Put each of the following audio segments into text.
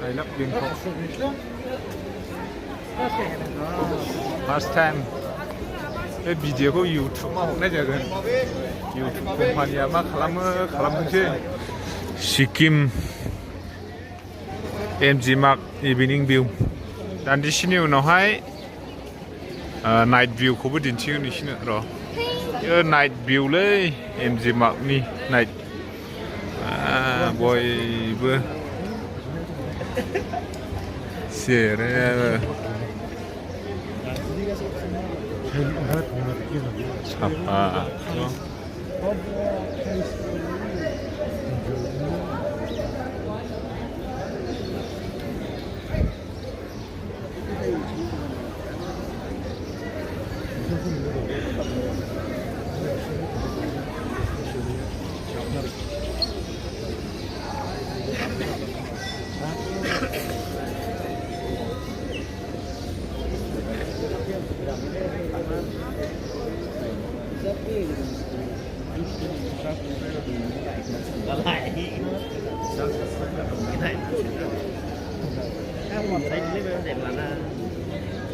Laylap Bangkok. First time बे भिडिअखौ इउटुबाव हरनाय जागोन इउटुब कम्पानिया मा खालामो खालामथोंसै सिक्किम एमजि मार्ग इभिनिं भिउ दान्दिसेनि उनावहाय नाइट भिउखौबो दिन्थिगोन बिसोरनो र' यो नाइट भिउलै एमजि मार्गनि नाइट बयबो सेरो साफा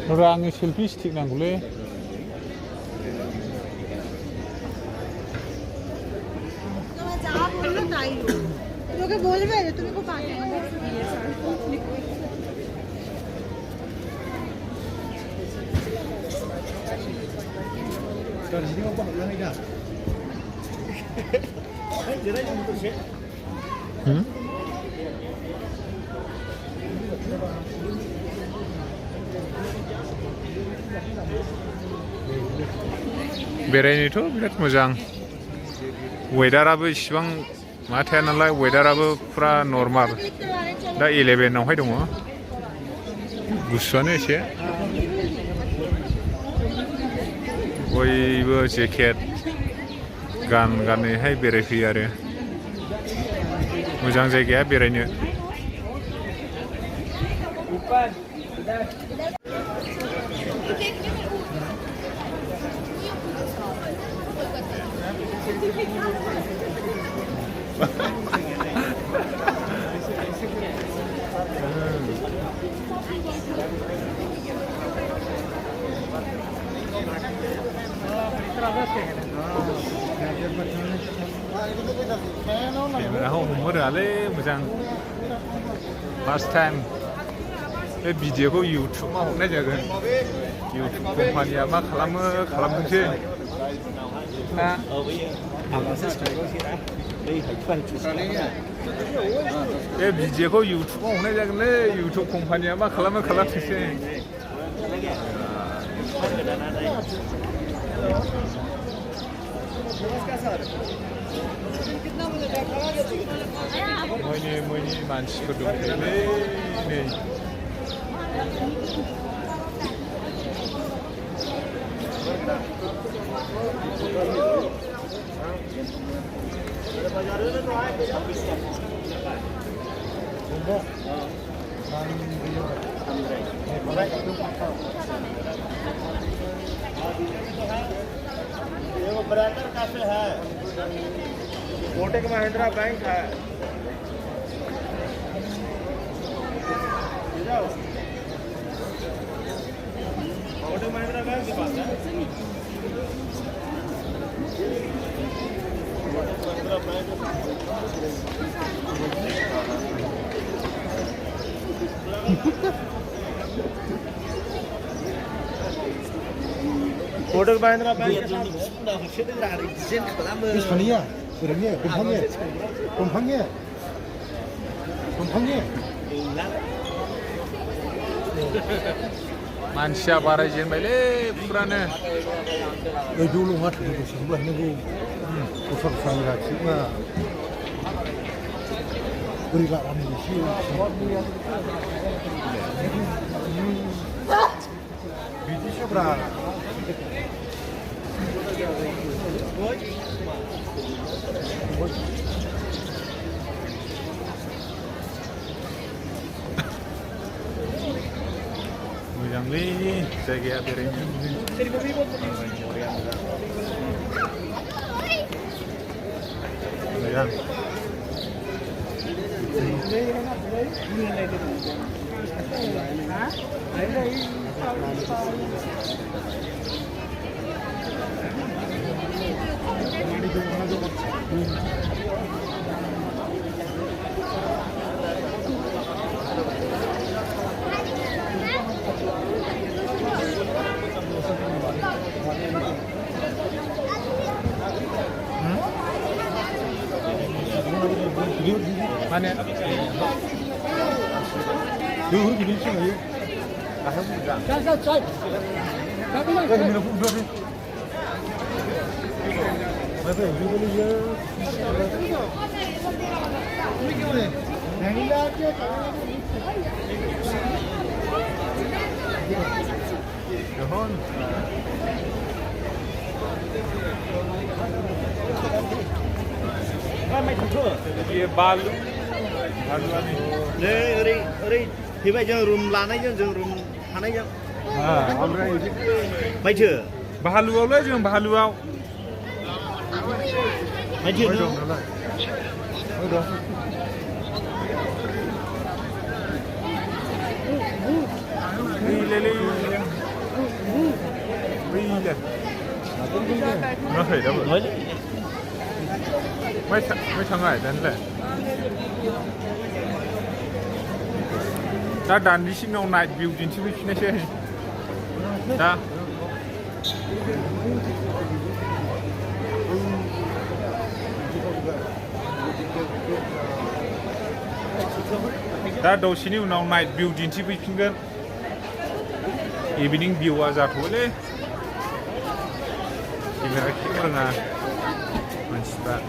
Orang selfie stick nanggule. তোকে বলবে তুমি খুব পানি बेरायनोथ' बिराद मोजां वेदाराबो इसिबां मा थाया नालाय वेदाराबो पुरा नर्माल दा 11 आवहाय दङ गुसुआनो एसे बयबो जेकेट गानैहाय बेरायफैयो आरो मोजां जायगाया बेरायनो Kameraखौ हमनो रोङालै मोजां फार्स्ट टाइम बे भिडिअखौ इउटुबाव हरनाय जागोन इउटुब कम्पानिया मा खालामो खालामथोंसै बे भिडिअखौ इउटुबाव हरनाय जागोनलै इउटुब कम्पानिया मा खालामो खालामथोंसै मैनि मानसिफोर दंलै नै वो ब्रांडर कैफे है कोटक महिंद्रा बैंक है कोटक महिंद्रा बैंक के पास है महिंद्रा बैंक कोटक महिंद्रा बैंक 비슷하니야? 그러냐? 곰팡이야? मानसिया बारायजेनबायलै पुरानो 여기 올라가 들고 싶어 하고 고속상이라 지금 우리가 하는 것이 비디쇼브라 मोजांलै जायगाया बेरायनो मोजां Mana? Dulu di sini ya. Kan minum pun dulu. Apa juga ni ya? Johon. Dia balu. Balu ni. Ri thì bây giờ room là này chứ room hắn ấy chứ Alright. mấy chưa Bahalu lấy chứ bahalu ao. mấy chưa nữa Li. Nó phải đâu rồi. Mấy thằng này đến lại. 다 단리시면 나이트 뷰 진치고 시내셔. 다. 다 도시니 우나 나이트 뷰 진치고 있긴건 이브닝 뷰와 자토래. 이메라 키르나. 만시다.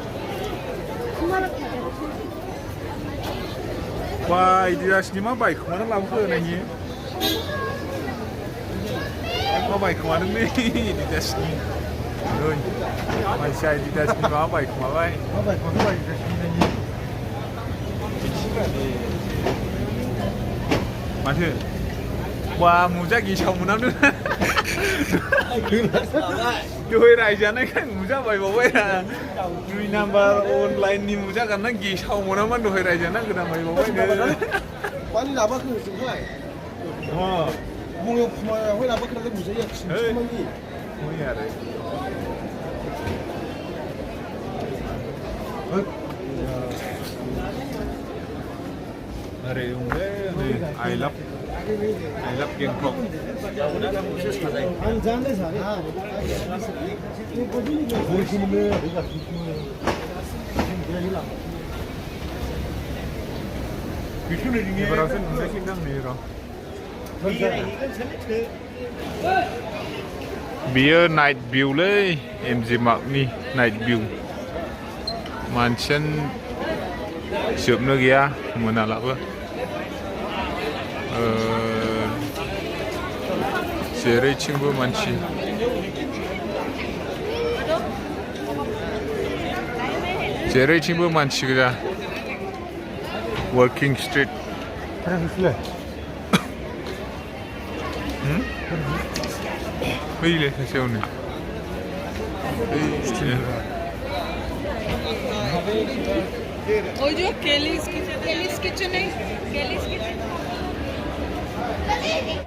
Wah, ini dah sini mah baik kemana lampu nanya? Mah baik kemana ni? Di dah sini. Nun, masih di dah sini mah baik kemana baik? Mah baik kemana baik di sini nanya? Mana? Wah, mujak gisau mana tu? Doi raja ni kan mujak baik baik lah. Dui number online ni mujak kan nak gisau mana man doi raja nak kena baik baik ni. Pani laba tu semua. Oh, Mungkin semua, hui laba kena tu musik semua ni. oh ya deh. Hari ini I love Bangkok. Anh dám đấy sao? Vui xin mưa, bây giờ xin mưa. Berasa nunda kita mira. Biar night view le, MG Marg ni night view. Mansion siap lagi ya, mana lah apa? Cerai cinggu manci. Cerai cinggu manci kita. Working Street. Ada sudah. Böyle şey onu. O जो Kelly's kitchen है Kelly's kitchen